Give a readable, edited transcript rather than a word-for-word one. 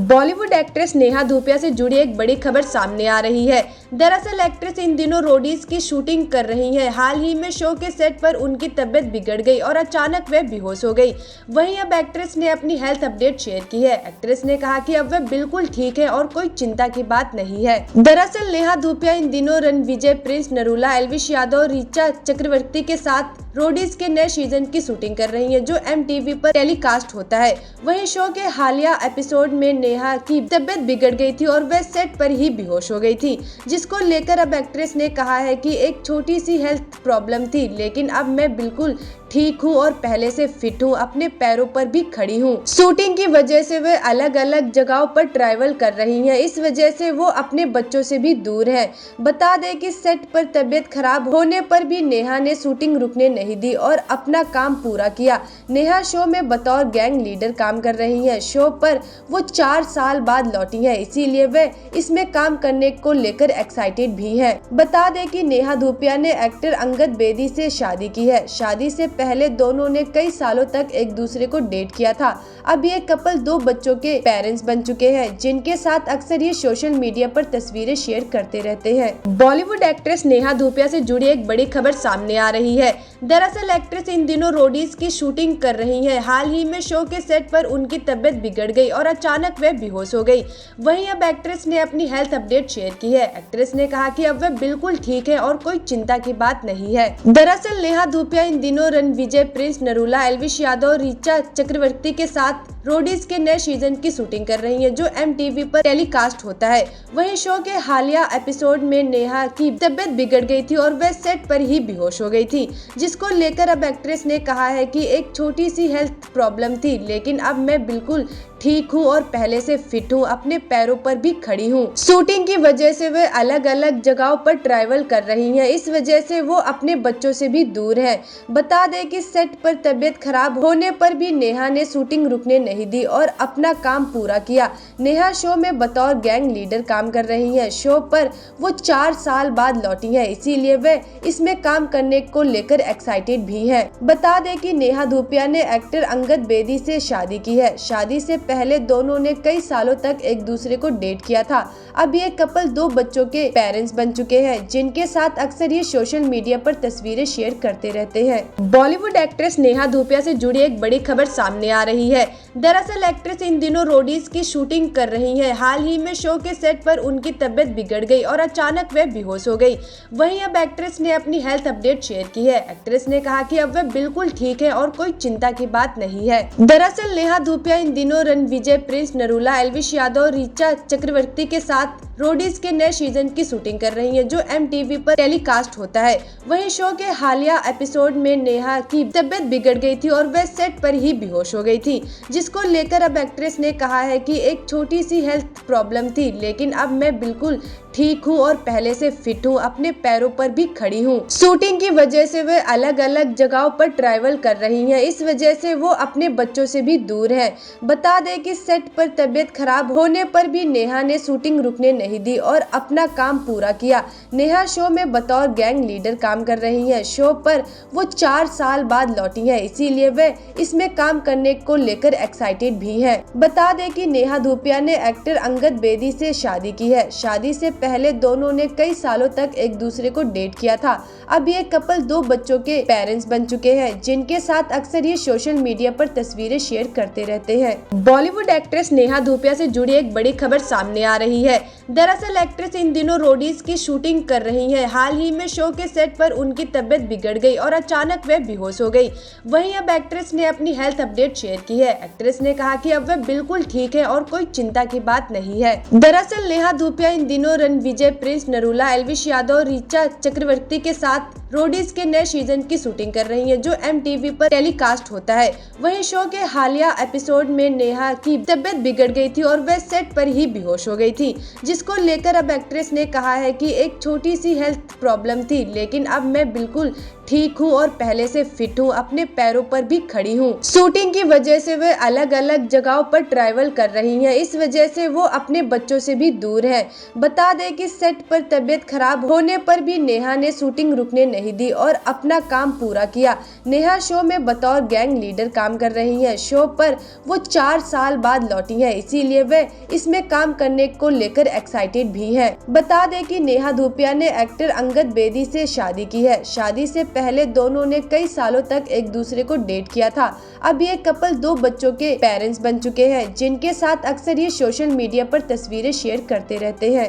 Bollywood actress Neha Dhupia से जुड़ी एक बड़ी खबर सामने आ रही है। दरअसल एक्ट्रेस इन दिनों रोडीज की शूटिंग कर रही हैं। हाल ही में शो के सेट पर उनकी तबीयत बिगड़ गई और अचानक वे बेहोश हो गई। वहीं अब एक्ट्रेस ने अपनी हेल्थ अपडेट शेयर की है। एक्ट्रेस ने कहा कि अब वे बिल्कुल ठीक है और कोई चिंता की बात नहीं है। दरअसल नेहा धूपिया इन दिनों रणविजय, प्रिंस नरूला, एल्विश यादव और ऋचा चक्रवर्ती के साथ रोडीज के नए सीजन की शूटिंग कर रही हैं, जो MTV पर टेलीकास्ट होता है। वहीं शो के हालिया एपिसोड में नेहा की तबीयत बिगड़ गई थी और वह सेट पर ही बेहोश हो गई थी, जिसको लेकर अब एक्ट्रेस ने कहा है कि एक छोटी सी हेल्थ प्रॉब्लम थी, लेकिन अब मैं बिल्कुल ठीक हूँ और पहले से फिट हूँ, अपने पैरों पर भी खड़ी हूँ। शूटिंग की वजह से वे अलग अलग जगहों पर ट्रैवल कर रही हैं, इस वजह से वो अपने बच्चों से भी दूर हैं। बता दें कि सेट पर तबीयत खराब होने पर भी नेहा ने शूटिंग रुकने नहीं दी और अपना काम पूरा किया। नेहा शो में बतौर गैंग लीडर काम कर रही हैं। शो पर वो 4 साल बाद लौटी हैं, इसीलिए वे इसमें काम करने को लेकर एक्साइटेड भी हैं। बता दें कि नेहा धूपिया ने एक्टर अंगद बेदी से शादी की है। शादी से पहले दोनों ने कई सालों तक एक दूसरे को डेट किया था। अब ये कपल 2 बच्चों के पेरेंट्स बन चुके हैं, जिनके साथ अक्सर ये सोशल मीडिया पर तस्वीरें शेयर करते रहते हैं। बॉलीवुड एक्ट्रेस नेहा धूपिया से जुड़ी एक बड़ी खबर सामने आ रही है। दरअसल एक्ट्रेस इन दिनों रोडीज की शूटिंग कर रही हैं। हाल ही में शो के सेट पर उनकी तबीयत बिगड़ गई और अचानक वे बेहोश हो गई। वहीं अब एक्ट्रेस ने अपनी हेल्थ अपडेट शेयर की है। एक्ट्रेस ने कहा कि अब वे बिल्कुल ठीक है और कोई चिंता की बात नहीं है। दरअसल नेहा धूपिया इन दिनों रणविजय, प्रिंस नरूला, एल्विश यादव और ऋचा चक्रवर्ती के साथ रोडीज के नए सीजन की शूटिंग कर रही हैं, जो MTV पर टेलीकास्ट होता है। वहीं शो के हालिया एपिसोड में नेहा की तबीयत बिगड़ गई थी और वह सेट पर ही बेहोश हो गई थी, जिसको लेकर अब एक्ट्रेस ने कहा है कि एक छोटी सी हेल्थ प्रॉब्लम थी, लेकिन अब मैं बिल्कुल ठीक हूँ और पहले से फिट हूँ, अपने पैरों पर भी खड़ी हूँ। शूटिंग की वजह से वे अलग अलग जगहों पर ट्रैवल कर रही हैं, इस वजह से वो अपने बच्चों से भी दूर हैं। बता दें कि सेट पर तबीयत खराब होने पर भी नेहा ने शूटिंग रुकने नहीं दी और अपना काम पूरा किया। नेहा शो में बतौर गैंग लीडर काम कर रही हैं। शो पर वो 4 साल बाद लौटी हैं, इसीलिए वे इसमें काम करने को लेकर एक्साइटेड भी हैं। बता दें कि नेहा धूपिया ने एक्टर अंगद बेदी से शादी की है। शादी से पहले दोनों ने कई सालों तक एक दूसरे को डेट किया था। अब ये कपल 2 बच्चों के पेरेंट्स बन चुके हैं, जिनके साथ अक्सर ये सोशल मीडिया पर तस्वीरें शेयर करते रहते हैं। बॉलीवुड एक्ट्रेस नेहा धूपिया से जुड़ी एक बड़ी खबर सामने आ रही है। दरअसल एक्ट्रेस इन दिनों रोडीज की शूटिंग कर रही हैं। हाल ही में शो के सेट पर उनकी तबीयत बिगड़ गई और अचानक वे बेहोश हो गई। वहीं अब एक्ट्रेस ने अपनी हेल्थ अपडेट शेयर की है। एक्ट्रेस ने कहा कि अब वे बिल्कुल ठीक है और कोई चिंता की बात नहीं है। दरअसल नेहा धूपिया इन दिनों रणविजय, प्रिंस नरूला, एल्विश यादव और ऋचा चक्रवर्ती के साथ रोडीज के नए सीजन की शूटिंग कर रही हैं, जो MTV पर टेलीकास्ट होता है। वहीं शो के हालिया एपिसोड में नेहा की तबीयत बिगड़ गई थी और वह सेट पर ही बेहोश हो गई थी, जिसको लेकर अब एक्ट्रेस ने कहा है कि एक छोटी सी हेल्थ प्रॉब्लम थी, लेकिन अब मैं बिल्कुल ठीक हूँ और पहले से फिट हूँ, अपने पैरों पर भी खड़ी हूँ। शूटिंग की वजह से वे अलग अलग जगहों पर ट्रैवल कर रही हैं, इस वजह से वो अपने बच्चों से भी दूर हैं। बता दें कि सेट पर तबीयत खराब होने पर भी नेहा ने शूटिंग रुकने नहीं दी और अपना काम पूरा किया। नेहा शो में बतौर गैंग लीडर काम कर रही हैं। शो पर वो 4 साल बाद लौटी हैं, इसीलिए वे इसमें काम करने को लेकर एक्साइटेड भी हैं। बता दें कि नेहा धूपिया ने एक्टर अंगद बेदी से शादी की है। शादी से पहले दोनों ने कई सालों तक एक दूसरे को डेट किया था। अब ये कपल 2 बच्चों के पेरेंट्स बन चुके हैं, जिनके साथ अक्सर ये सोशल मीडिया पर तस्वीरें शेयर करते रहते हैं। बॉलीवुड एक्ट्रेस नेहा धूपिया से जुड़ी एक बड़ी खबर सामने आ रही है। दरअसल एक्ट्रेस इन दिनों रोडीज की शूटिंग कर रही हैं। हाल ही में शो के सेट पर उनकी तबीयत बिगड़ गई और अचानक वे बेहोश हो गई। वहीं अब एक्ट्रेस ने अपनी हेल्थ अपडेट शेयर की है। एक्ट्रेस ने कहा कि अब वे बिल्कुल ठीक है और कोई चिंता की बात नहीं है। दरअसल नेहा धूपिया इन दिनों रणविजय, प्रिंस नरूला, एल्विश यादव और ऋचा चक्रवर्ती के साथ रोडीज के नए सीजन की शूटिंग कर रही हैं, जो MTV पर टेलीकास्ट होता है। वहीं शो के हालिया एपिसोड में नेहा की तबीयत बिगड़ गई थी और वह सेट पर ही बेहोश हो गई थी, जिसको लेकर अब एक्ट्रेस ने कहा है कि एक छोटी सी हेल्थ प्रॉब्लम थी, लेकिन अब मैं बिल्कुल ठीक हूँ और पहले से फिट हूँ, अपने पैरों पर भी खड़ी हूँ। शूटिंग की वजह से वे अलग अलग जगहों पर ट्रैवल कर रही हैं, इस वजह से वो अपने बच्चों से भी दूर हैं। बता दें कि सेट पर तबीयत खराब होने पर भी नेहा ने शूटिंग रुकने नहीं दी और अपना काम पूरा किया। नेहा शो में बतौर गैंग लीडर काम कर रही हैं। शो पर वो 4 साल बाद लौटी हैं, इसीलिए वे इसमें काम करने को लेकर एक्साइटेड भी हैं। बता दें कि नेहा धूपिया ने एक्टर अंगद बेदी से शादी की है। शादी से पहले दोनों ने कई सालों तक एक दूसरे को डेट किया था। अब ये कपल 2 बच्चों के पेरेंट्स बन चुके हैं, जिनके साथ अक्सर ये सोशल मीडिया पर तस्वीरें शेयर करते रहते हैं।